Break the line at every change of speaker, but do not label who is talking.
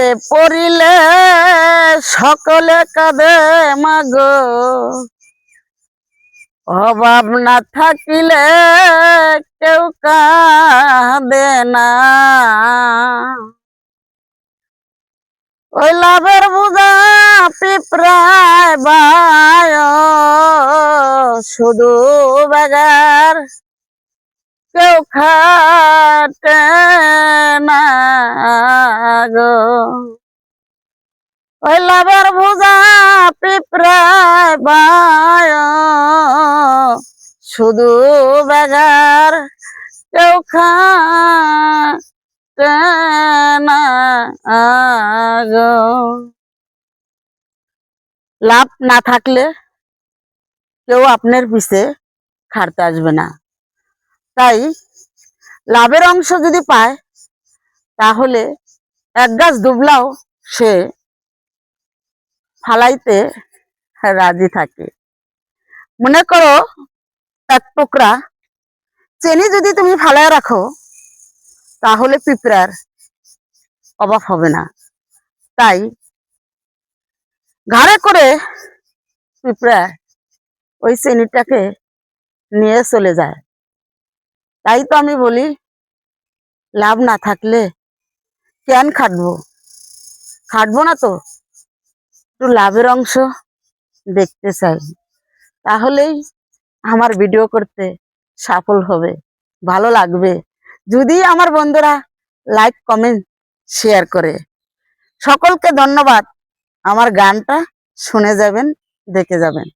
বিপদে পড়িলে সকলে কাঁদে মাগো, অভাব না থাকিলে কেউ কাঁদে না। ওই লাভের বোঝা পিঁপড়ায় বায়, শুধু বেগার কেউ খাটে না গো। ওই লাভের বোঝা পিঁপড়ায় বায়, শুধু বেগার কেউ খাটে না গো। লাভ না থাকলে কেউ আপনার পিছে খাটতে আসবে না। তাই লাভের অংশ যদি পায় তাহলে এক গাছ দুবলাও সে ফালাইতে রাজি থাকে। মনে করো এক টুকরা চিনি যদি তুমি ফালায় রাখো তাহলে পিঁপড়ার অভাব হবে না। তাই ঘাড়ে করে পিঁপড়া ওই চিনিটাকে নিয়ে চলে যায়। তাই তো আমি বলি লাভ না থাকলে কেন খাটবো, খাটবো না তো একটু লাভের অংশ দেখতে চাই, তাহলেই আমার ভিডিও করতে সফল হবে, ভালো লাগবে যদি আমার বন্ধুরা লাইক কমেন্ট শেয়ার করে। সকলকে ধন্যবাদ। আমার গানটা শুনে যাবেন, দেখে যাবেন।